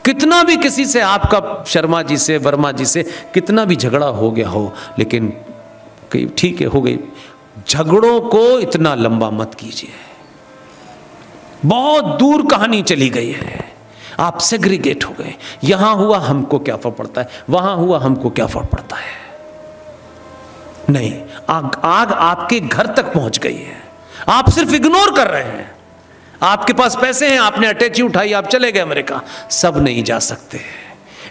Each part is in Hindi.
कितना भी किसी से आपका, शर्मा जी से, वर्मा जी से कितना भी झगड़ा हो गया हो, लेकिन ठीक है हो गई, झगड़ों को इतना लंबा मत कीजिए। बहुत दूर कहानी चली गई है, आप सेग्रीगेट हो गए। यहां हुआ हमको क्या फर्क पड़ता है, वहां हुआ हमको क्या फर्क पड़ता है। नहीं, आग आपके घर तक पहुंच गई है, आप सिर्फ इग्नोर कर रहे हैं। आपके पास पैसे हैं, आपने अटैची उठाई, आप चले गए अमेरिका। सब नहीं जा सकते।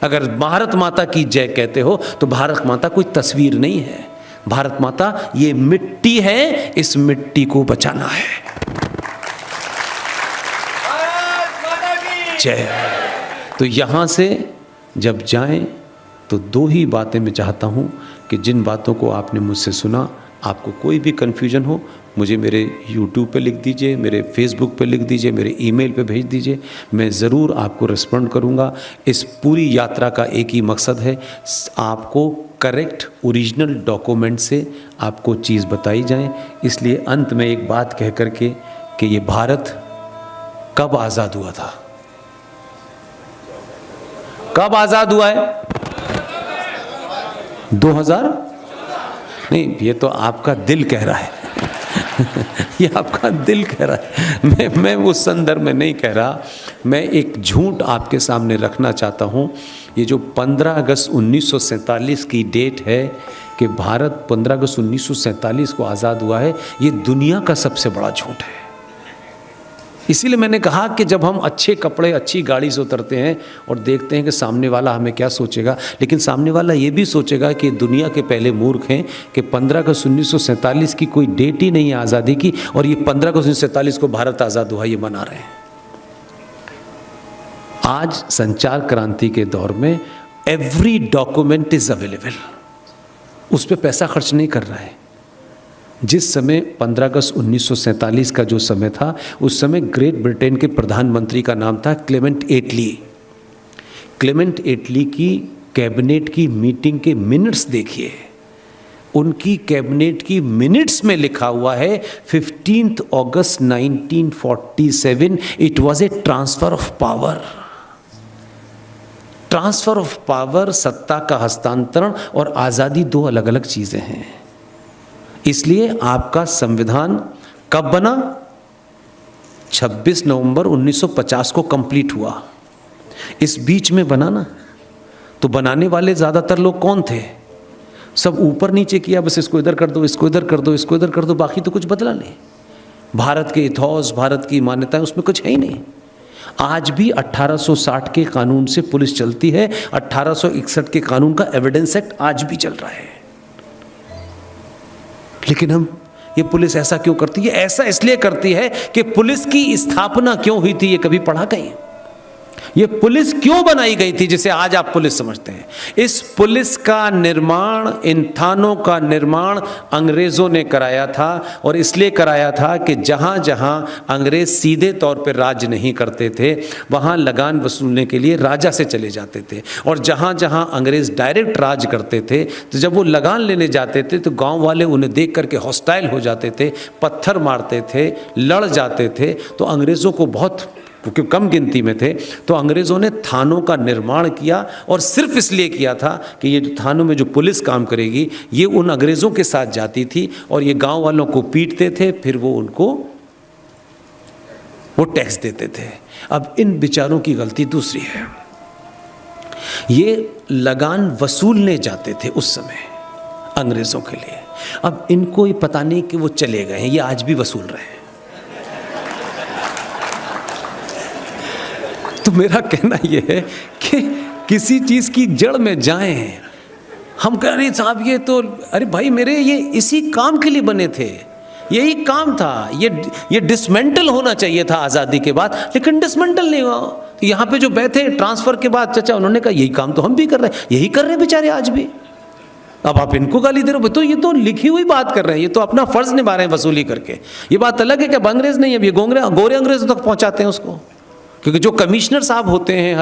अगर भारत माता की जय कहते हो तो भारत माता कोई तस्वीर नहीं है, भारत माता ये मिट्टी है, इस मिट्टी को बचाना है। जय। तो यहां से जब जाएं तो दो ही बातें मैं चाहता हूं कि जिन बातों को आपने मुझसे सुना, आपको कोई भी कन्फ्यूजन हो, मुझे मेरे YouTube पे लिख दीजिए, मेरे Facebook पे लिख दीजिए, मेरे ईमेल पे भेज दीजिए, मैं ज़रूर आपको रिस्पॉन्ड करूँगा। इस पूरी यात्रा का एक ही मकसद है, आपको करेक्ट ओरिजिनल डॉक्यूमेंट से आपको चीज़ बताई जाए। इसलिए अंत में एक बात कह करके कि ये भारत कब आज़ाद हुआ था, कब आज़ाद हुआ है? 2000 नहीं, ये तो आपका दिल कह रहा है ये आपका दिल कह रहा है, मैं उस संदर्भ में नहीं कह रहा। मैं एक झूठ आपके सामने रखना चाहता हूँ। ये जो 15 अगस्त 1947 की डेट है कि भारत 15 अगस्त 1947 को आज़ाद हुआ है, ये दुनिया का सबसे बड़ा झूठ है। इसीलिए मैंने कहा कि जब हम अच्छे कपड़े, अच्छी गाड़ी से उतरते हैं और देखते हैं कि सामने वाला हमें क्या सोचेगा, लेकिन सामने वाला ये भी सोचेगा कि दुनिया के पहले मूर्ख हैं कि 15 अगस्त 1947 की कोई डेट ही नहीं है आज़ादी की, और ये 15 अगस्त 1947 को भारत आज़ाद हुआ ये मना रहे हैं। आज संचार क्रांति के दौर में एवरी डॉक्यूमेंट इज अवेलेबल, उस पर पैसा खर्च नहीं कर रहा है। जिस समय 15 अगस्त 1947 का जो समय था, उस समय ग्रेट ब्रिटेन के प्रधानमंत्री का नाम था क्लेमेंट एटली। क्लेमेंट एटली की कैबिनेट की मीटिंग के मिनट्स देखिए, उनकी कैबिनेट की मिनट्स में लिखा हुआ है 15 अगस्त 1947 it was a transfer of power. Transfer of power, सत्ता का हस्तांतरण और आज़ादी दो अलग अलग चीज़ें हैं। इसलिए आपका संविधान कब बना? 26 नवंबर 1950 को कंप्लीट हुआ। इस बीच में बना ना, तो बनाने वाले ज़्यादातर लोग कौन थे? सब ऊपर नीचे किया, बस इसको इधर कर दो, इसको इधर कर दो, इसको इधर कर दो, बाकी तो कुछ बदला नहीं। भारत के इतिहास, भारत की मान्यताएं, उसमें कुछ है ही नहीं। आज भी 1860 के कानून से पुलिस चलती है, 1861 के कानून का एविडेंस एक्ट आज भी चल रहा है। लेकिन हम, ये पुलिस ऐसा क्यों करती है? ऐसा इसलिए करती है कि पुलिस की स्थापना क्यों हुई थी ये कभी पढ़ा कहीं? ये पुलिस क्यों बनाई गई थी जिसे आज आप पुलिस समझते हैं? इस पुलिस का निर्माण, इन थानों का निर्माण अंग्रेजों ने कराया था, और इसलिए कराया था कि जहां जहां अंग्रेज सीधे तौर पर राज नहीं करते थे, वहां लगान वसूलने के लिए राजा से चले जाते थे, और जहां जहां अंग्रेज डायरेक्ट राज करते थे, तो जब वो लगान लेने जाते थे तो गांव वाले उन्हें देख करके हॉस्टाइल हो जाते थे, पत्थर मारते थे, लड़ जाते थे। तो अंग्रेज़ों को बहुत, क्योंकि कम गिनती में थे, तो अंग्रेज़ों ने थानों का निर्माण किया, और सिर्फ इसलिए किया था कि ये जो थानों में जो पुलिस काम करेगी, ये उन अंग्रेज़ों के साथ जाती थी और ये गांव वालों को पीटते थे, फिर वो उनको वो टैक्स देते थे। अब इन बेचारों की गलती दूसरी है, ये लगान वसूलने जाते थे उस समय अंग्रेज़ों के लिए। अब इनको ये पता नहीं कि वो चले गए हैं, ये आज भी वसूल रहे हैं। तो मेरा कहना यह है कि किसी चीज़ की जड़ में जाएं। हम कह रहे साहब ये तो, अरे भाई मेरे, ये इसी काम के लिए बने थे, यही काम था, ये डिसमेंटल होना चाहिए था आज़ादी के बाद, लेकिन डिसमेंटल नहीं हुआ। यहाँ पे जो बैठे ट्रांसफ़र के बाद चचा, उन्होंने कहा यही काम तो हम भी कर रहे हैं, यही कर रहे हैं बेचारे आज भी। अब आप इनको गाली दे रहे हो, तो ये तो लिखी हुई बात कर रहे हैं, ये तो अपना फ़र्ज़ निभा रहे हैं वसूली करके। ये बात अलग है कि अब अंग्रेज़ नहीं, अब ये गोरे अंग्रेज़ों तक पहुँचाते हैं उसको। क्योंकि जो कमिश्नर साहब होते हैं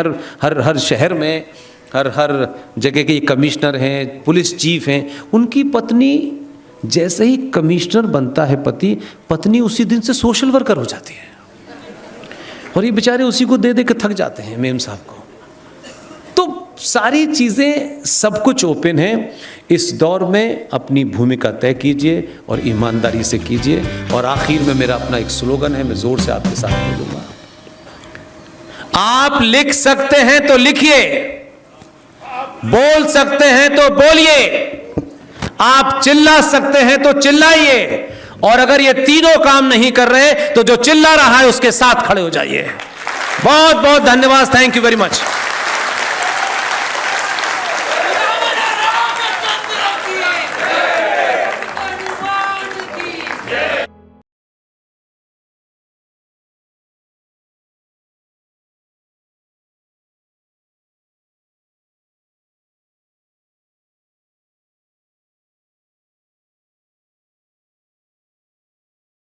हर शहर में, हर जगह के कमिश्नर हैं, पुलिस चीफ हैं, उनकी पत्नी जैसे ही कमिश्नर बनता है पत्नी उसी दिन से सोशल वर्कर हो जाती है, और ये बेचारे उसी को दे दे के थक जाते हैं मेम साहब को। सारी चीज़ें, सब कुछ ओपन है। इस दौर में अपनी भूमिका तय कीजिए और ईमानदारी से कीजिए। और आखिर में मेरा अपना एक स्लोगन है, मैं जोर से आपके साथ बोलूंगा। आप लिख सकते हैं तो लिखिए, बोल सकते हैं तो बोलिए, आप चिल्ला सकते हैं तो चिल्लाइए, और अगर ये तीनों काम नहीं कर रहे तो जो चिल्ला रहा है उसके साथ खड़े हो जाइए। बहुत बहुत धन्यवाद। Thank you very much.